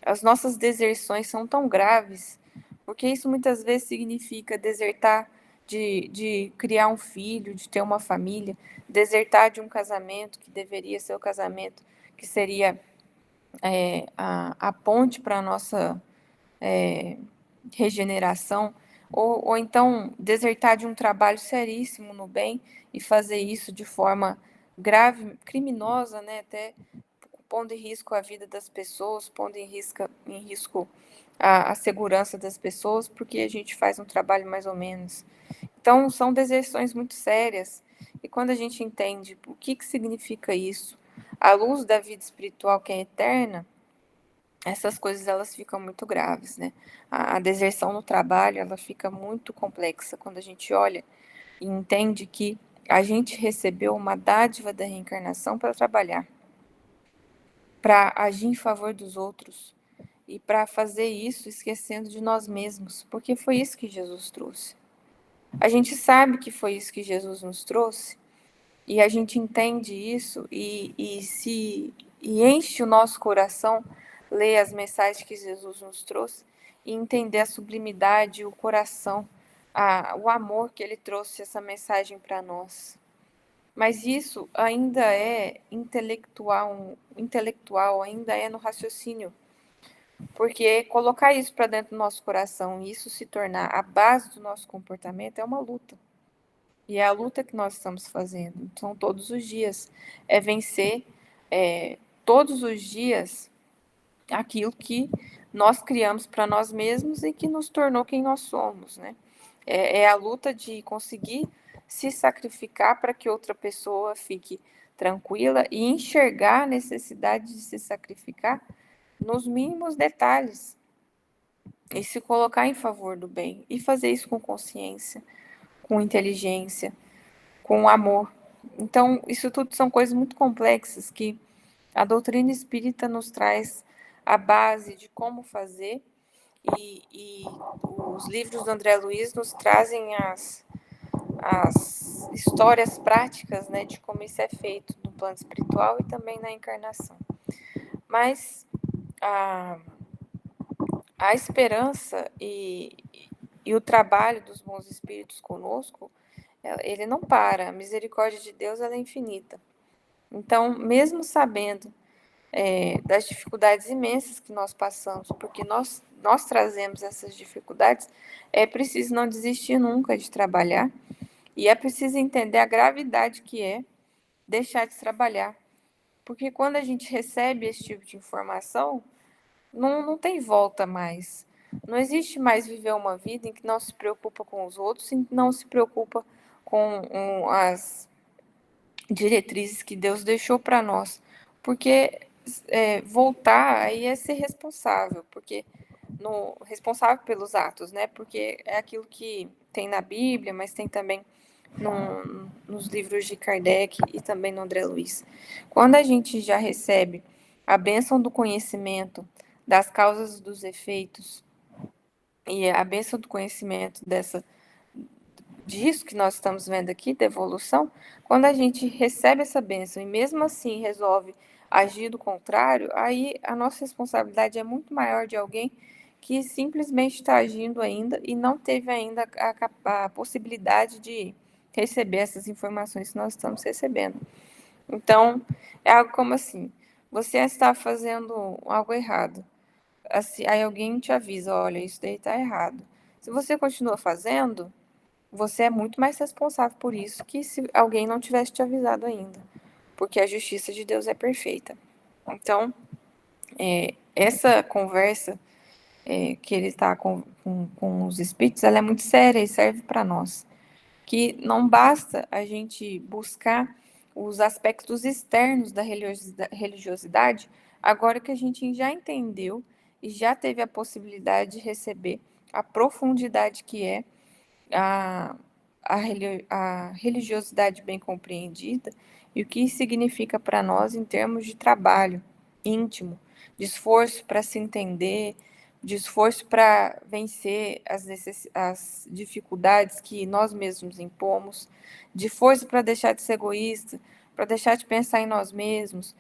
as nossas deserções são tão graves, porque isso muitas vezes significa desertar de criar um filho, de ter uma família, desertar de um casamento que deveria ser o casamento que seria a ponte para a nossa regeneração, ou então desertar de um trabalho seríssimo no bem e fazer isso de forma grave, criminosa, né, até pondo em risco a vida das pessoas, pondo em risco a segurança das pessoas, porque a gente faz um trabalho mais ou menos. Então, são deserções muito sérias, e quando a gente entende o que significa isso, à luz da vida espiritual que é eterna, essas coisas elas ficam muito graves, né? A deserção no trabalho, ela fica muito complexa quando a gente olha e entende que a gente recebeu uma dádiva da reencarnação para trabalhar, para agir em favor dos outros e para fazer isso esquecendo de nós mesmos, porque foi isso que Jesus trouxe. A gente sabe que foi isso que Jesus nos trouxe e a gente entende isso e enche o nosso coração ler as mensagens que Jesus nos trouxe e entender a sublimidade, o coração, o amor que ele trouxe essa mensagem para nós. Mas isso ainda é intelectual, ainda é no raciocínio, porque colocar isso para dentro do nosso coração e isso se tornar a base do nosso comportamento é uma luta. E é a luta que nós estamos fazendo. Então, todos os dias é vencer, todos os dias, aquilo que nós criamos para nós mesmos e que nos tornou quem nós somos, né? É a luta de conseguir se sacrificar para que outra pessoa fique tranquila e enxergar a necessidade de se sacrificar nos mínimos detalhes e se colocar em favor do bem e fazer isso com consciência, com inteligência, com amor. Então, isso tudo são coisas muito complexas que a doutrina espírita nos traz a base de como fazer e os livros do André Luiz nos trazem as histórias práticas, né, de como isso é feito no plano espiritual e também na encarnação. Mas a esperança e o trabalho dos bons espíritos conosco, ele não para. A misericórdia de Deus, ela é infinita. Então, mesmo sabendo das dificuldades imensas que nós passamos, porque nós trazemos essas dificuldades, é preciso não desistir nunca de trabalhar e é preciso entender a gravidade que é deixar de trabalhar. Porque quando a gente recebe esse tipo de informação, não tem volta mais. Não existe mais viver uma vida em que não se preocupa com os outros, em que não se preocupa com as diretrizes que Deus deixou para nós. Porque voltar aí é ser responsável, porque responsável pelos atos, né? Porque é aquilo que tem na Bíblia, mas tem também nos livros de Kardec e também no André Luiz. Quando a gente já recebe a bênção do conhecimento das causas dos efeitos e a bênção do conhecimento disso que nós estamos vendo aqui, da evolução, quando a gente recebe essa bênção e mesmo assim resolve agir do contrário, aí a nossa responsabilidade é muito maior de alguém que simplesmente está agindo ainda e não teve ainda a possibilidade de receber essas informações que nós estamos recebendo. Então, é algo como assim, você está fazendo algo errado, assim, aí alguém te avisa, olha, isso daí está errado. Se você continua fazendo, você é muito mais responsável por isso que se alguém não tivesse te avisado ainda, porque a justiça de Deus é perfeita. Então, essa conversa que ele está com os espíritos, ela é muito séria e serve para nós. Que não basta a gente buscar os aspectos externos da religiosidade, agora que a gente já entendeu e já teve a possibilidade de receber a profundidade que é a, a religiosidade bem compreendida e o que isso significa para nós em termos de trabalho íntimo, de esforço para se entender, de esforço para vencer as dificuldades que nós mesmos impomos, de força para deixar de ser egoísta, para deixar de pensar em nós mesmos,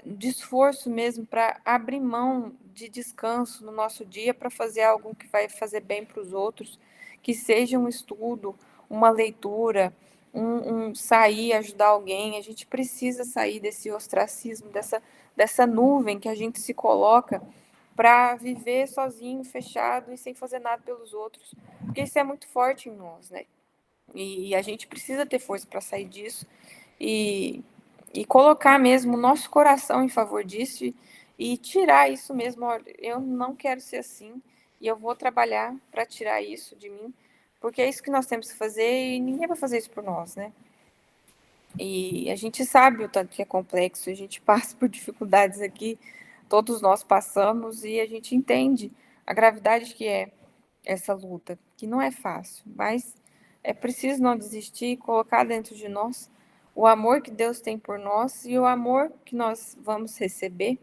de esforço mesmo para abrir mão de descanso no nosso dia para fazer algo que vai fazer bem para os outros, que seja um estudo, uma leitura, sair, ajudar alguém. A gente precisa sair desse ostracismo, dessa nuvem que a gente se coloca para viver sozinho, fechado e sem fazer nada pelos outros, porque isso é muito forte em nós, né? E a gente precisa ter força para sair disso e, e colocar mesmo o nosso coração em favor disso e tirar isso mesmo. Olha, eu não quero ser assim e eu vou trabalhar para tirar isso de mim, porque é isso que nós temos que fazer e ninguém vai fazer isso por nós, né? E a gente sabe o tanto que é complexo, a gente passa por dificuldades aqui, todos nós passamos e a gente entende a gravidade que é essa luta, que não é fácil, mas é preciso não desistir, colocar dentro de nós o amor que Deus tem por nós e o amor que nós vamos receber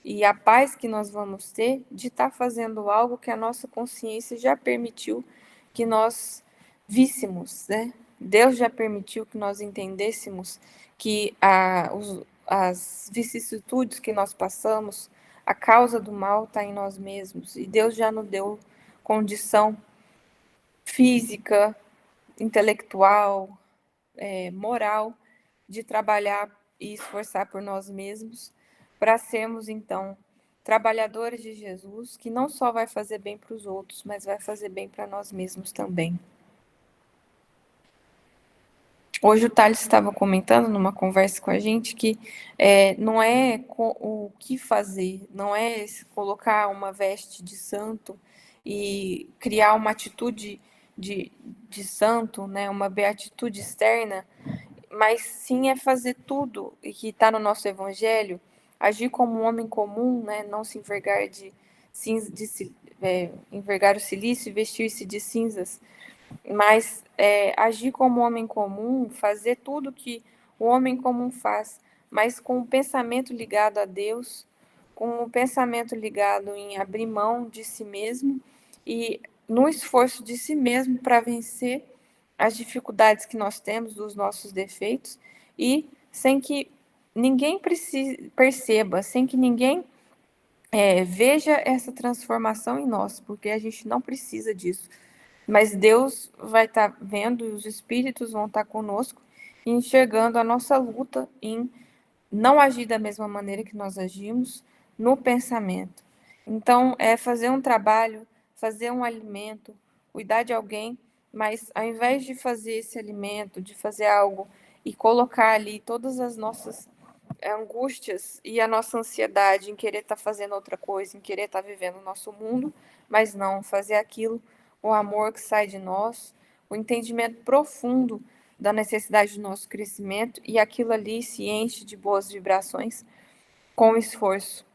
e a paz que nós vamos ter de estar fazendo algo que a nossa consciência já permitiu que nós víssemos, né? Deus já permitiu que nós entendêssemos que as vicissitudes que nós passamos, a causa do mal está em nós mesmos e Deus já nos deu condição física, intelectual, moral, de trabalhar e esforçar por nós mesmos, para sermos, então, trabalhadores de Jesus, que não só vai fazer bem para os outros, mas vai fazer bem para nós mesmos também. Hoje o Thales estava comentando numa conversa com a gente que não é o que fazer, não é colocar uma veste de santo e criar uma atitude de santo, né, uma beatitude externa, mas sim é fazer tudo e que está no nosso evangelho, agir como um homem comum, né, não se envergar envergar o silício e vestir-se de cinzas, mas agir como homem comum, fazer tudo que o homem comum faz, mas com o pensamento ligado a Deus, com o pensamento ligado em abrir mão de si mesmo e no esforço de si mesmo para vencer as dificuldades que nós temos, dos nossos defeitos, e sem que ninguém perceba, sem que ninguém veja essa transformação em nós, porque a gente não precisa disso. Mas Deus vai estar vendo, e os espíritos vão estar conosco, enxergando a nossa luta em não agir da mesma maneira que nós agimos no pensamento. Então, é fazer um trabalho, fazer um alimento, cuidar de alguém, mas ao invés de fazer esse alimento, de fazer algo e colocar ali todas as nossas angústias e a nossa ansiedade em querer estar fazendo outra coisa, em querer estar vivendo o nosso mundo, mas não fazer aquilo, o amor que sai de nós, o entendimento profundo da necessidade do nosso crescimento, e aquilo ali se enche de boas vibrações com esforço.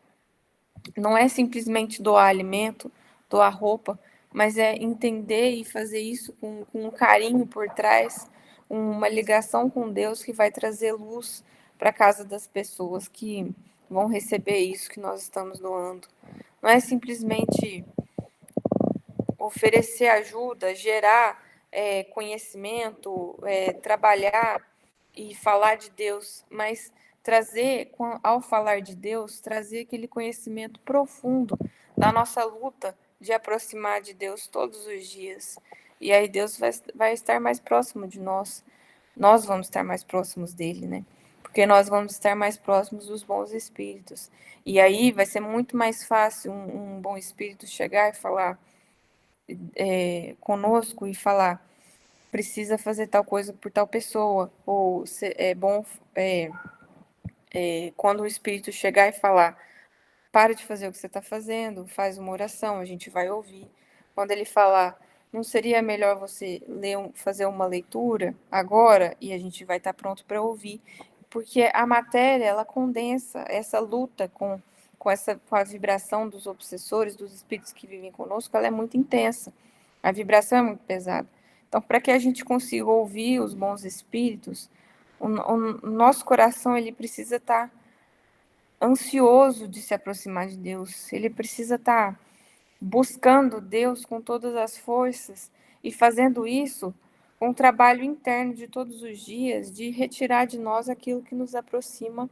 Não é simplesmente doar alimento, doar roupa, mas é entender e fazer isso com um carinho por trás, uma ligação com Deus que vai trazer luz para a casa das pessoas que vão receber isso que nós estamos doando. Não é simplesmente oferecer ajuda, gerar conhecimento, trabalhar e falar de Deus, mas trazer, ao falar de Deus, trazer aquele conhecimento profundo da nossa luta de aproximar de Deus todos os dias. E aí Deus vai estar mais próximo de nós vamos estar mais próximos dele, né? Porque nós vamos estar mais próximos dos bons espíritos. E aí vai ser muito mais fácil um bom espírito chegar e falar conosco e falar: precisa fazer tal coisa por tal pessoa, ou é bom quando o espírito chegar e falar: para de fazer o que você está fazendo, faz uma oração, a gente vai ouvir. Quando ele falar: não seria melhor você fazer uma leitura agora, e a gente vai estar pronto para ouvir, porque a matéria ela condensa essa luta com a vibração dos obsessores, dos espíritos que vivem conosco, ela é muito intensa. A vibração é muito pesada. Então, para que a gente consiga ouvir os bons espíritos, o nosso coração ele precisa estar ansioso de se aproximar de Deus. Ele precisa estar buscando Deus com todas as forças e fazendo isso com um trabalho interno de todos os dias, de retirar de nós aquilo que nos aproxima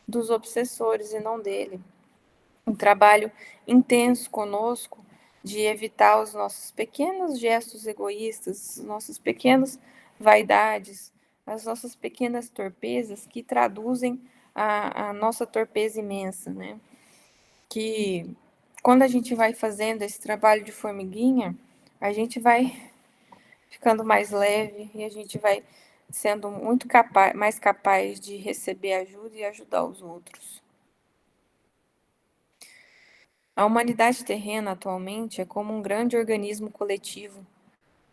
dos obsessores e não dele. Um trabalho intenso conosco de evitar os nossos pequenos gestos egoístas, os nossos pequenos vaidades, as nossas pequenas torpezas que traduzem a nossa torpeza imensa, né? Que quando a gente vai fazendo esse trabalho de formiguinha, a gente vai ficando mais leve e a gente vai sendo muito mais capaz de receber ajuda e ajudar os outros. A humanidade terrena atualmente é como um grande organismo coletivo,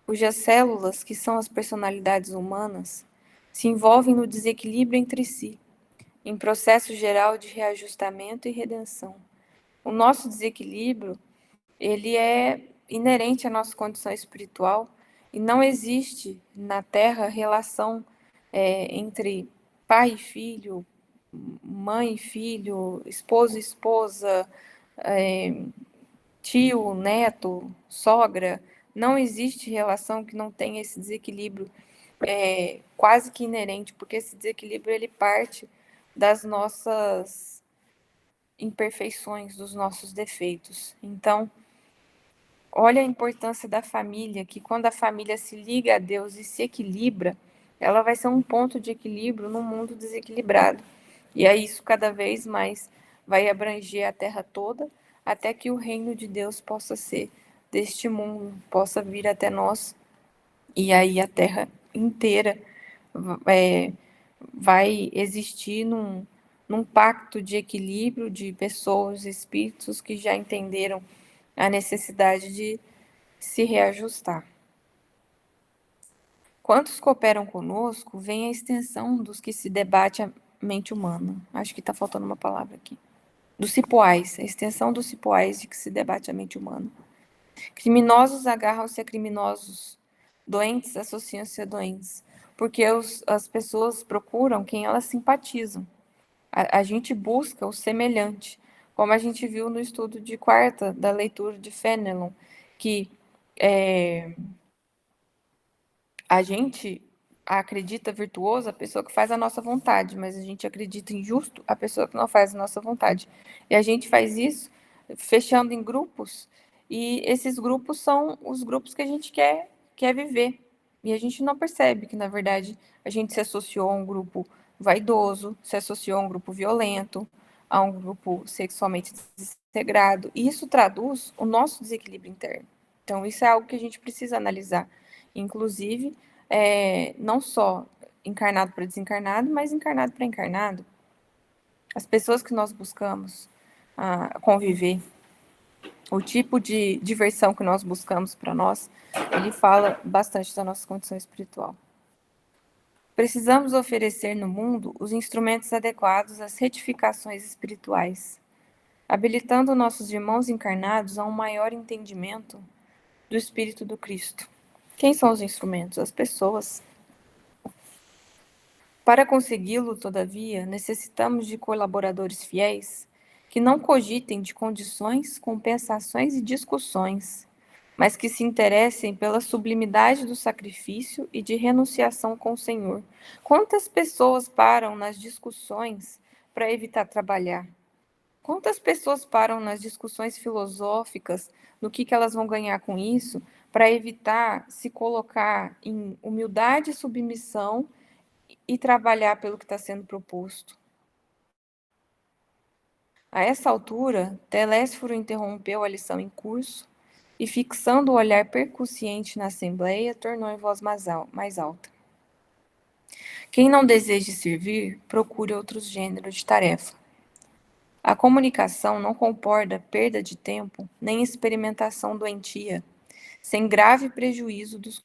cujas células, que são as personalidades humanas, se envolvem no desequilíbrio entre si, em processo geral de reajustamento e redenção. O nosso desequilíbrio, ele é inerente à nossa condição espiritual e não existe na Terra relação entre pai e filho, mãe e filho, esposo e esposa, tio, neto, sogra. Não existe relação que não tenha esse desequilíbrio quase que inerente, porque esse desequilíbrio ele parte das nossas imperfeições, dos nossos defeitos. Então, olha a importância da família, que quando a família se liga a Deus e se equilibra, ela vai ser um ponto de equilíbrio no mundo desequilibrado. E aí isso cada vez mais vai abranger a terra toda, até que o reino de Deus possa ser deste mundo, possa vir até nós, e aí a terra inteira vai existir num pacto de equilíbrio de pessoas, espíritos que já entenderam a necessidade de se reajustar. Quantos cooperam conosco, vem a extensão dos que se debate a mente humana. Acho que está faltando uma palavra aqui. Dos cipoais, a extensão dos cipoais de que se debate a mente humana. Criminosos agarram-se a criminosos, doentes associam-se a doentes, porque as pessoas procuram quem elas simpatizam. A gente busca o semelhante, como a gente viu no estudo de quarta da leitura de Fenelon, que A gente acredita virtuoso a pessoa que faz a nossa vontade, mas a gente acredita injusto a pessoa que não faz a nossa vontade. E a gente faz isso fechando em grupos, e esses grupos são os grupos que a gente quer viver. E a gente não percebe que, na verdade, a gente se associou a um grupo vaidoso, se associou a um grupo violento, a um grupo sexualmente desintegrado. E isso traduz o nosso desequilíbrio interno. Então, isso é algo que a gente precisa analisar. Inclusive, não só encarnado para desencarnado, mas encarnado para encarnado. As pessoas que nós buscamos conviver, o tipo de diversão que nós buscamos para nós, ele fala bastante da nossa condição espiritual. Precisamos oferecer no mundo os instrumentos adequados às retificações espirituais, habilitando nossos irmãos encarnados a um maior entendimento do Espírito do Cristo. Quem são os instrumentos? As pessoas. Para consegui-lo, todavia, necessitamos de colaboradores fiéis que não cogitem de condições, compensações e discussões, mas que se interessem pela sublimidade do sacrifício e de renunciação com o Senhor. Quantas pessoas param nas discussões para evitar trabalhar? Quantas pessoas param nas discussões filosóficas, no que elas vão ganhar com isso, para evitar se colocar em humildade e submissão e trabalhar pelo que está sendo proposto? A essa altura, Telésforo interrompeu a lição em curso e, fixando o olhar percussiente na assembleia, tornou em voz mais alta. Quem não deseje servir, procure outros gêneros de tarefa. A comunicação não comporta perda de tempo nem experimentação doentia, sem grave prejuízo dos